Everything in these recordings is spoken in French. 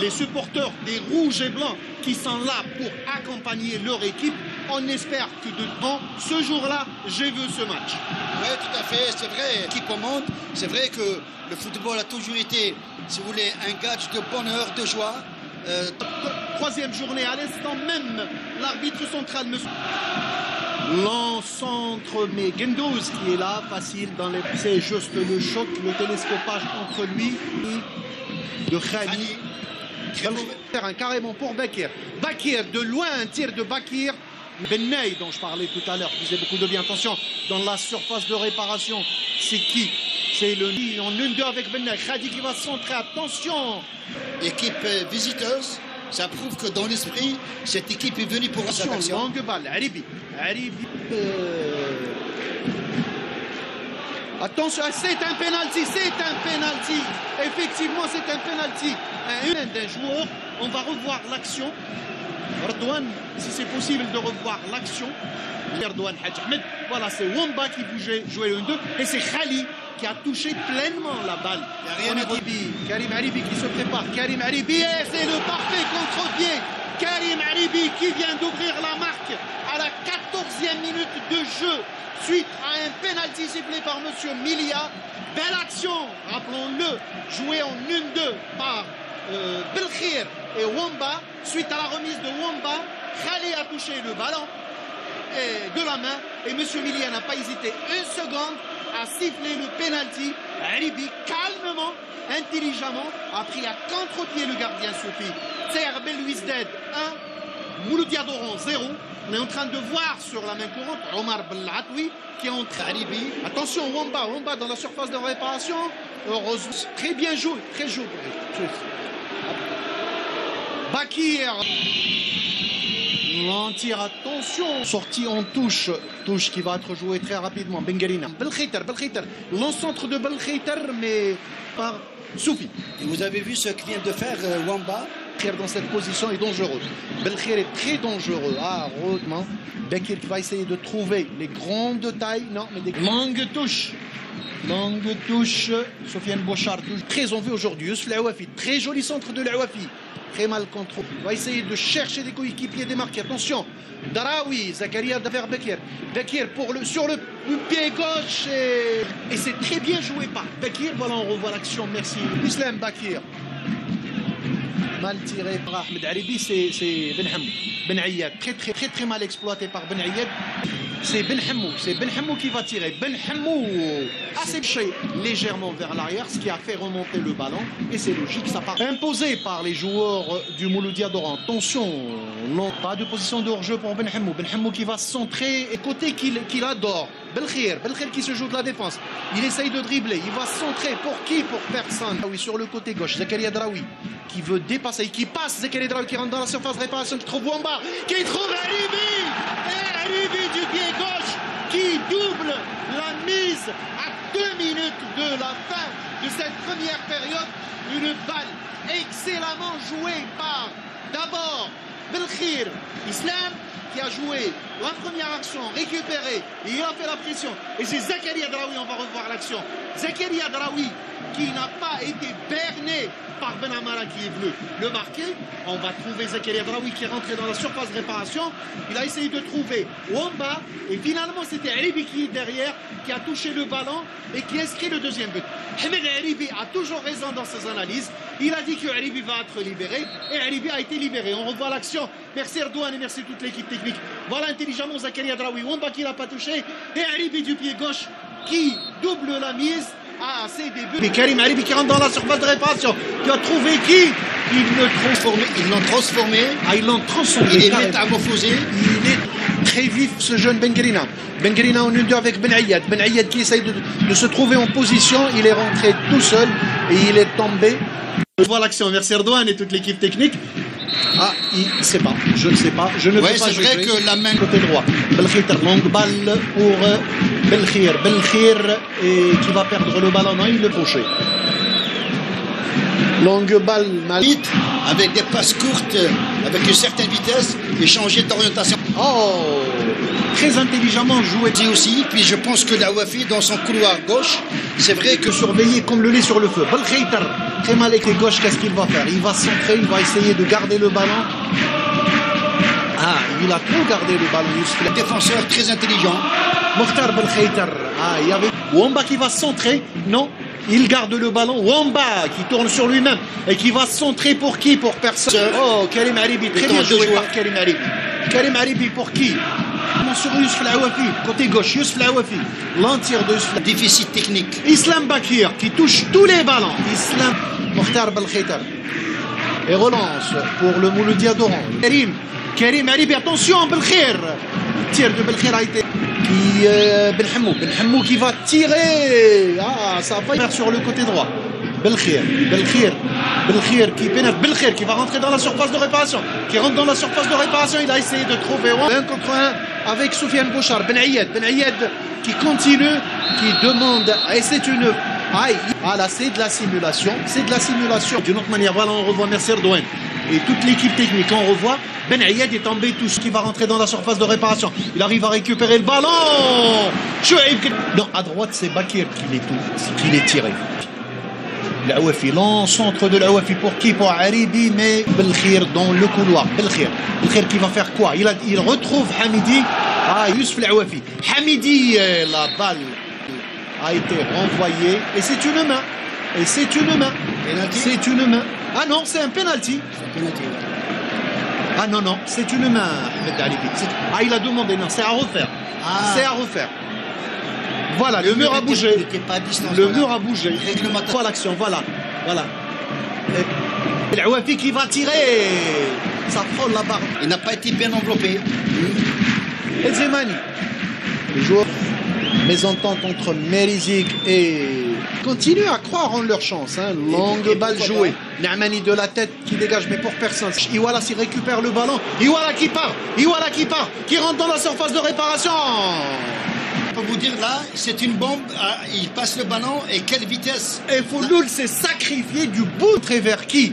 les supporters des rouges et blancs qui sont là pour accompagner leur équipe. On espère que devant ce jour-là, j'ai vu ce match. Oui, tout à fait, c'est vrai. Équipe au monde, c'est vrai que le football a toujours été, si vous voulez, un gage de bonheur, de joie. Troisième journée, à l'instant même, l'arbitre central me... L'encentre, mais Gendouz qui est là, facile dans les... C'est juste le choc, le télescopage entre lui et de Khali. Carrément pour Bakir. Bakir, de loin, un tir de Bakir. Bennaï, dont je parlais tout à l'heure, faisait beaucoup de bien. Attention, dans la surface de réparation, c'est qui? C'est le lit en 1-2 avec Bennaï. Khadi qui va se centrer, attention. Équipe visiteuse, ça prouve que dans l'esprit, cette équipe est venue pour cette action. Longue balle, Haribi. Attention, c'est un penalty, Effectivement, c'est un penalty. D'un joueur, on va revoir l'action. Redouane, si c'est possible de revoir l'action. Redouane Hadj Ahmed, voilà, c'est Wamba qui bougeait, jouait le 1-2. Et c'est Khali qui a touché pleinement la balle. Karim Haribi qui se prépare. Karim Haribi, et c'est le parfait contre-pied. Karim Haribi qui vient d'ouvrir la marque à la 14e minute de jeu suite à un penalty sifflé par M. Milia. Belle action, rappelons-le, joué en 1-2 par Belkhir et Wamba. Suite à la remise de Wamba, Khali a touché le ballon de la main et M. Milia n'a pas hésité une seconde à siffler le penalty. Haribi, calmement, intelligemment, a pris à contre-pied le gardien Soufi. CR Belouizdad 1, Mouloudia Doron 0. On est en train de voir sur la main courante Omar Belatoui qui est en train. Haribi. Attention, Wamba dans la surface de réparation. Heureusement, très bien joué, très joué. Bakir. On tire, attention. Sortie en touche qui va être jouée très rapidement. Bengalina. Belkhiter. L'encentre de Belkhiter, mais par Soufi. Et vous avez vu ce que vient de faire Wamba. Dans cette position est dangereux. Belkhir est très dangereux. Heureusement. Bakir qui va essayer de trouver les grandes tailles. Non, mais des longues touches. Sofiane Bouchard, très en vue aujourd'hui. Youssef L'Awafi, très joli centre de L'Awafi. Très mal contrôlé. Il va essayer de chercher des coéquipiers démarqués. Attention, Daraoui, Zakaria vers Bakir. Bakir sur le pied gauche. Et c'est très bien joué par Bakir. Voilà, on revoit l'action. Merci. Islam Bakir. Mal tiré par Ahmed Haribi, c'est Ben Ayyad. Très mal exploité par Ben Ayyad. C'est Ben Hammou qui va tirer. Ben Hammou assez touché légèrement vers l'arrière, ce qui a fait remonter le ballon. Et c'est logique, ça part imposé par les joueurs du Mouloudia Doran. Attention, non, pas de position de hors-jeu pour Ben Hammou. Ben Hammou qui va se centrer et côté qu'il adore. Belkhir qui se joue de la défense. Il essaye de dribbler. Il va se centrer pour qui? Pour personne. Oui, sur le côté gauche, Zakaria Draoui qui veut dépasser, qui passe. Zakaria Draoui qui rentre dans la surface de réparation, qui trouve Wamba, qui trouve Haribi. Et Haribi du pied gauche qui double la mise à 2 minutes de la fin de cette première période. Une balle excellemment jouée par d'abord Belkhir Islam qui a joué la première action, récupéré, et il a fait la pression. Et c'est Zakaria Draoui, on va revoir l'action. Zakaria Draoui qui n'a pas été berné par Ben Amara qui est venu le marquer. On va trouver Zakaria Draoui qui est rentré dans la surface de réparation. Il a essayé de trouver Wamba et finalement c'était Haribi qui est derrière, qui a touché le ballon et qui inscrit le deuxième but. Ahmed Haribi a toujours raison dans ses analyses. Il a dit que Haribi va être libéré et Haribi a été libéré. On revoit l'action. Merci Redouane et merci toute l'équipe technique. Voilà intelligemment Zakaria Draoui. Wamba qui n'a pas touché et Haribi du pied gauche qui double la mise. Ah, c'est des buts. Mais Karim Haribi qui rentre dans la surface de réparation. Qui a trouvé qui? Ils l'ont transformé. Ah, ils l'ont transformé. Il est métamorphosé. Il est très vif ce jeune Bengalina. Bengalina en 1-2 avec Ben Ayyad. Ben Ayyad qui essaye de se trouver en position. Il est rentré tout seul et il est tombé. Je vois l'action. Merci Redouane et toute l'équipe technique. Ah, il ne sait pas. Je ne sais pas. Je ne peux pas juger. C'est vrai que la main côté droit. Belkhir, longue balle pour Belkhir. Belkhir qui va perdre le ballon. Non, il le fauché. Longue balle mal. Vite, avec des passes courtes, avec une certaine vitesse et changer d'orientation. Oh, très intelligemment joué. Aussi, puis je pense que L'Awafi dans son couloir gauche, c'est vrai que surveillé comme le lait sur le feu. Belkhir. Très mal avec les gauches, qu'est-ce qu'il va faire? Il va centrer, il va essayer de garder le ballon. Ah, il a trop gardé le ballon. Le défenseur très intelligent. Mokhtar Belkhaitar. Ah, il y avait Wamba qui va centrer. Non, il garde le ballon. Wamba qui tourne sur lui-même et qui va centrer pour qui? Pour personne. Oh, Karim Haribi, très bien joué par Karim Haribi. Karim Haribi pour qui? Sur Youssef El Aouafi, côté gauche, Youssef El Aouafi, l'entière de Youssef. Déficit technique. Islam Bakir qui touche tous les ballons. Islam Mokhtar Belkhaitar. Et relance pour le Mouloudia d'Oran. Karim Haribi, attention, Belkhir. Le tir de Belkhir a été. Qui Benhamou qui va tirer. Ah, ça va faire sur le côté droit. Belkhir qui pénètre. Belkhir qui va rentrer dans la surface de réparation. Qui rentre dans la surface de réparation. Il a essayé de trouver un contre un avec Soufiane Bouchar. Ben Ayed qui continue, qui demande. Et c'est une. Ah là, c'est de la simulation. C'est de la simulation. D'une autre manière, voilà, on revoit Mercer Douane. Et toute l'équipe technique, on revoit. Ben Ayed est tombé, tout ce qui va rentrer dans la surface de réparation. Il arrive à récupérer le ballon. Non, à droite, c'est Bakir qui l'est tiré. L'Aouafi, l'encentre de l'Aouafi pour qui? Pour Haribi, mais Belkhir dans le couloir. Belkhir qui va faire quoi? Il retrouve Hamidi. Ah, Youssef El Aouafi. Hamidi, la balle a été renvoyée. Et c'est une main. C'est une main. Ah non, c'est un penalty. Ah non, c'est une main, Ahmed Haribi. Ah, il a demandé, non, c'est à refaire. C'est à refaire. Voilà, le mur a bougé. Le mur a bougé. Voilà l'action, voilà. L'Aouafi qui va tirer. Ça frôle la barre. Il n'a pas été bien enveloppé. Et Zemani. Les joueurs. Mésentente entre Merizik et. Continuent à croire en leur chance. Longue balle jouée. Naamani de la tête qui dégage, mais pour personne. Iwala s'y récupère le ballon. Iwala qui part. Qui rentre dans la surface de réparation. Je peux vous dire là, c'est une bombe. Il passe le ballon et quelle vitesse. Et Fouloul s'est sacrifié du bout. Très vers qui?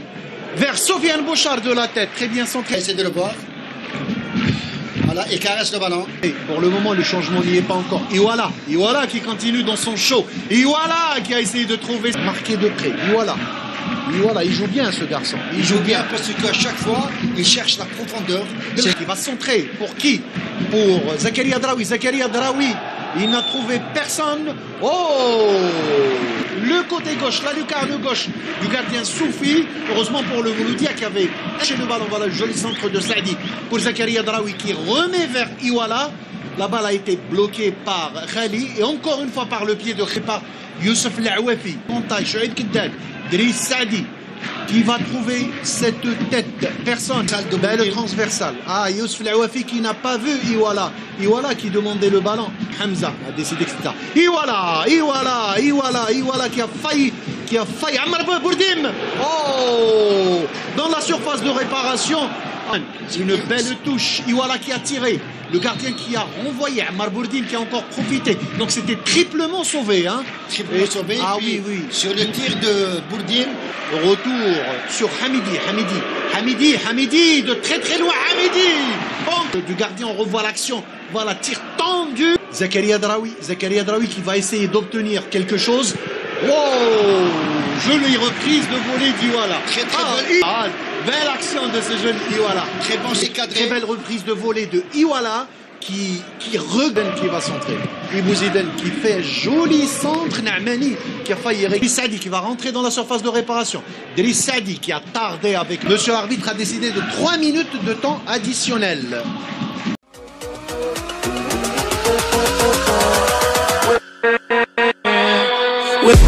Vers Soufiane Bouchar de la tête. Très bien centré. Essaye de le voir. Voilà, il caresse le ballon. Et pour le moment, le changement n'y est pas encore. Iwala qui continue dans son show. Iwala qui a essayé de trouver. Marqué de près. Iwala, il joue bien ce garçon. Il joue bien parce qu'à chaque fois, il cherche la profondeur. Il va centrer. Pour qui? Pour Zakaria Draoui. Il n'a trouvé personne. Oh! Le côté gauche, la lucarne gauche du gardien Soufi. Heureusement pour le Mouloudia qui avait lâché le ballon. Voilà le joli centre de Saadi pour Zakaria Draoui qui remet vers Iwala. La balle a été bloquée par Khali et encore une fois par le pied de par Youssef El Aouafi. Montagne, Chouaib Kiddad, Driss Saadi qui va trouver cette tête. Personne. Le transversal. Ah, Youssef El Aouafi qui n'a pas vu Iwala qui demandait le ballon. Hamza a décidé que c'était. Iwala qui a failli. Ammar Bourdim. Oh! Dans la surface de réparation. Une belle touche. Iwala qui a tiré. Le gardien qui a renvoyé. Ammar Bourdim qui a encore profité. Donc c'était triplement sauvé. Triplement sauvé. Ah oui. Sur le tir de Bourdim. Retour sur Hamidi de très très loin. Hamidi. Bon. Du gardien, on revoit l'action. Voilà, tir tendu. Zakaria Draoui qui va essayer d'obtenir quelque chose. Wow! Jolie reprise de volée d'Iwala. Très belle. Belle action de ce jeune Iwala. Très bon, c'est cadré. Très belle reprise de volée de Iwala qui regagne, qui va centrer. Ibouziden qui fait joli centre. Naamani qui a failli Driss Saadi qui va rentrer dans la surface de réparation. Driss Saadi qui a tardé avec. Monsieur l'arbitre a décidé de 3 minutes de temps additionnel. With